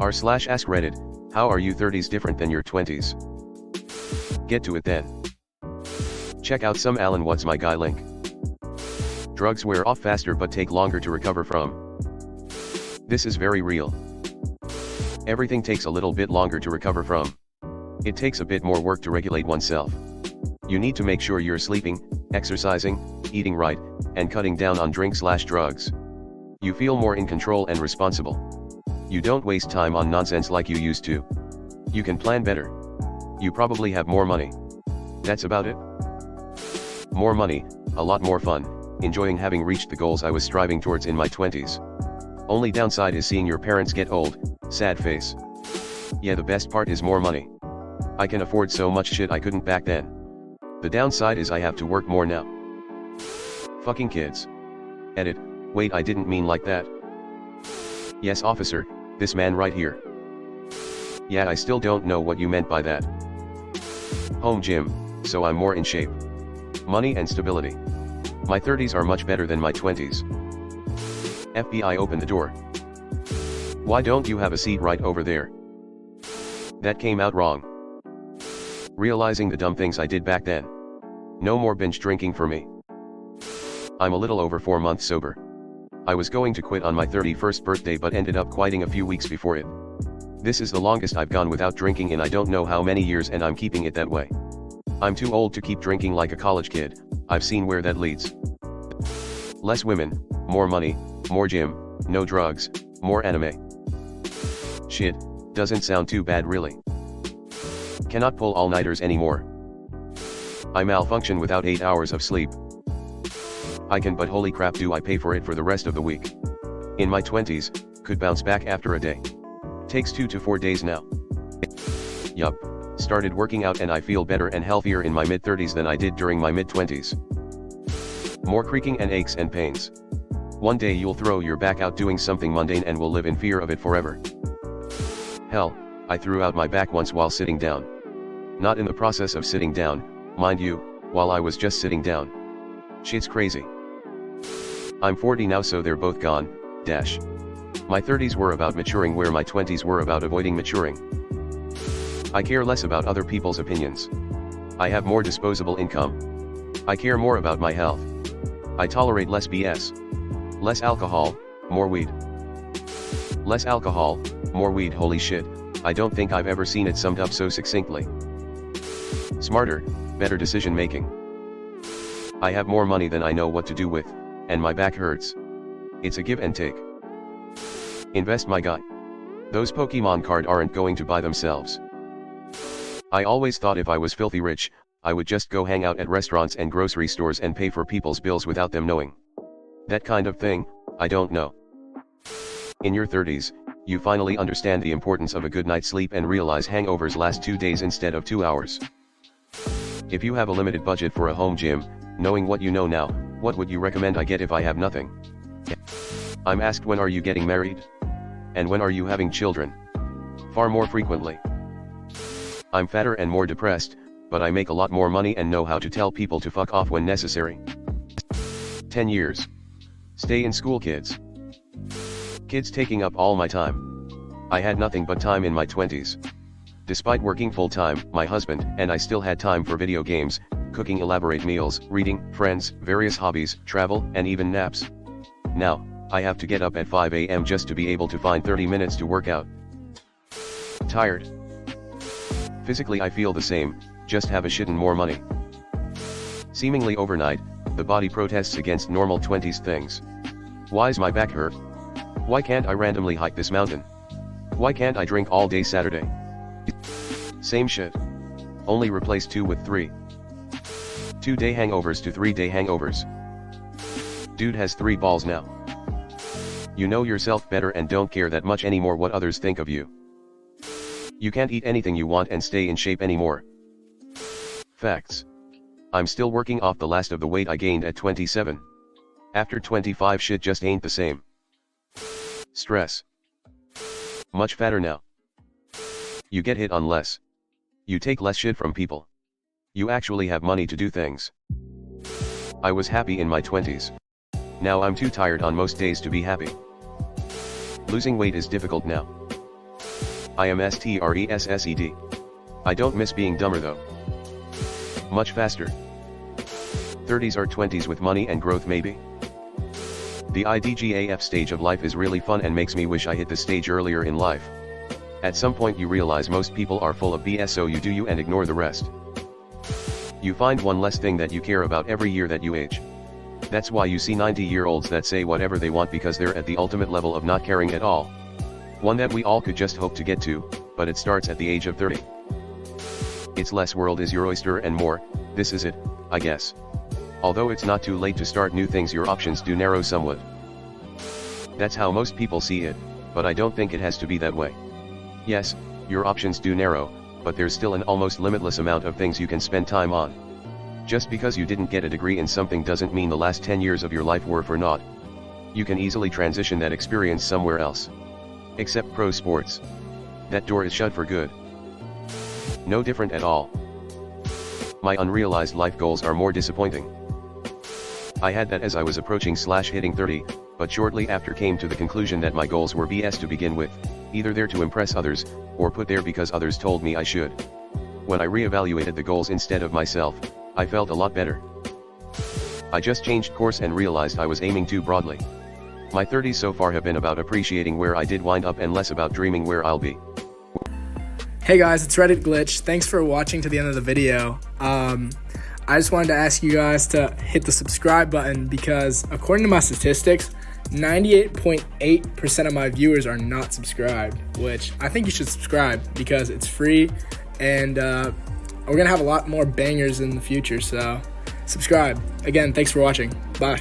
r/AskReddit, how are you 30s different than your 20s? Get to it then. Check out some Alan What's My Guy link. Drugs wear off faster but take longer to recover from. This is very real. Everything takes a little bit longer to recover from. It takes a bit more work to regulate oneself. You need to make sure you're sleeping, exercising, eating right, and cutting down on drink/drugs. You feel more in control and responsible. You don't waste time on nonsense like you used to. You can plan better. You probably have more money. That's about it. More money, a lot more fun, enjoying having reached the goals I was striving towards in my 20s. Only downside is seeing your parents get old, sad face. Yeah, the best part is more money. I can afford so much shit I couldn't back then. The downside is I have to work more now. Fucking kids. Edit, wait, I didn't mean like that. Yes, officer, this man right here. Yeah, I still don't know what you meant by that. Home gym, so I'm more in shape. Money and stability. My 30s are much better than my 20s. FBI, open the door. Why don't you have a seat right over there? That came out wrong. Realizing the dumb things I did back then. No more binge drinking for me. I'm a little over 4 months sober. I was going to quit on my 31st birthday but ended up quitting a few weeks before it. This is the longest I've gone without drinking in I don't know how many years, and I'm keeping it that way. I'm too old to keep drinking like a college kid. I've seen where that leads. Less women, more money, more gym, no drugs, more anime. Shit, doesn't sound too bad really. Cannot pull all-nighters anymore. I malfunction without 8 hours of sleep. I can, but holy crap, do I pay for it for the rest of the week. In my 20s, could bounce back after a day. Takes 2 to 4 days now. Yup, started working out and I feel better and healthier in my mid-30s than I did during my mid-20s. More creaking and aches and pains. One day you'll throw your back out doing something mundane and will live in fear of it forever. Hell, I threw out my back once while sitting down. Not in the process of sitting down, mind you, while I was just sitting down. Shit's crazy. I'm 40 now, so they're both gone, dash. My 30s were about maturing where my 20s were about avoiding maturing. I care less about other people's opinions. I have more disposable income. I care more about my health. I tolerate less BS. Less alcohol, more weed. Less alcohol, more weed. Holy shit, I don't think I've ever seen it summed up so succinctly. Smarter, better decision making. I have more money than I know what to do with, and my back hurts. It's a give and take. Invest, my guy. Those Pokemon cards aren't going to buy themselves. I always thought if I was filthy rich, I would just go hang out at restaurants and grocery stores and pay for people's bills without them knowing. That kind of thing, I don't know. In your 30s, you finally understand the importance of a good night's sleep and realize hangovers last 2 days instead of 2 hours. If you have a limited budget for a home gym, knowing what you know now, what would you recommend I get if I have nothing? I'm asked, when are you getting married? And when are you having children? Far more frequently. I'm fatter and more depressed, but I make a lot more money and know how to tell people to fuck off when necessary. 10 years. Stay in school, kids. Kids taking up all my time. I had nothing but time in my 20s. Despite working full-time, my husband and I still had time for video games, cooking elaborate meals, reading, friends, various hobbies, travel, and even naps. Now, I have to get up at 5 a.m. just to be able to find 30 minutes to work out. Tired. Physically I feel the same, just have a shittin' more money. Seemingly overnight, the body protests against normal 20s things. Why's my back hurt? Why can't I randomly hike this mountain? Why can't I drink all day Saturday? Same shit. Only replace 2 with 3. 2-day hangovers to 3-day hangovers. Dude has 3 balls now. You know yourself better and don't care that much anymore what others think of you. You can't eat anything you want and stay in shape anymore. Facts. I'm still working off the last of the weight I gained at 27. After 25 shit just ain't the same. Stress. Much fatter now. You get hit on less. You take less shit from people. You actually have money to do things. I was happy in my 20s. Now I'm too tired on most days to be happy. Losing weight is difficult now. I am stressed. I don't miss being dumber though. Much faster. 30s or 20s with money and growth maybe. The IDGAF stage of life is really fun and makes me wish I hit this stage earlier in life. At some point you realize most people are full of BS, so you do you and ignore the rest. You find one less thing that you care about every year that you age. That's why you see 90-year-olds that say whatever they want because they're at the ultimate level of not caring at all. One that we all could just hope to get to, but it starts at the age of 30. It's less world is your oyster and more, this is it, I guess. Although it's not too late to start new things, your options do narrow somewhat. That's how most people see it, but I don't think it has to be that way. Yes, your options do narrow, but there's still an almost limitless amount of things you can spend time on. Just because you didn't get a degree in something doesn't mean the last 10 years of your life were for naught. You can easily transition that experience somewhere else. Except pro sports. That door is shut for good. No different at all. My unrealized life goals are more disappointing. I had that as I was approaching/hitting 30, but shortly after came to the conclusion that my goals were BS to begin with, either there to impress others, or put there because others told me I should. When I reevaluated the goals instead of myself, I felt a lot better. I just changed course and realized I was aiming too broadly. My 30s so far have been about appreciating where I did wind up and less about dreaming where I'll be. Hey guys, it's Reddit Glitch. Thanks for watching to the end of the video. I just wanted to ask you guys to hit the subscribe button because according to my statistics, 98.8% of my viewers are not subscribed, which I think you should subscribe because it's free and we're going to have a lot more bangers in the future, so subscribe. Again, thanks for watching. Bye.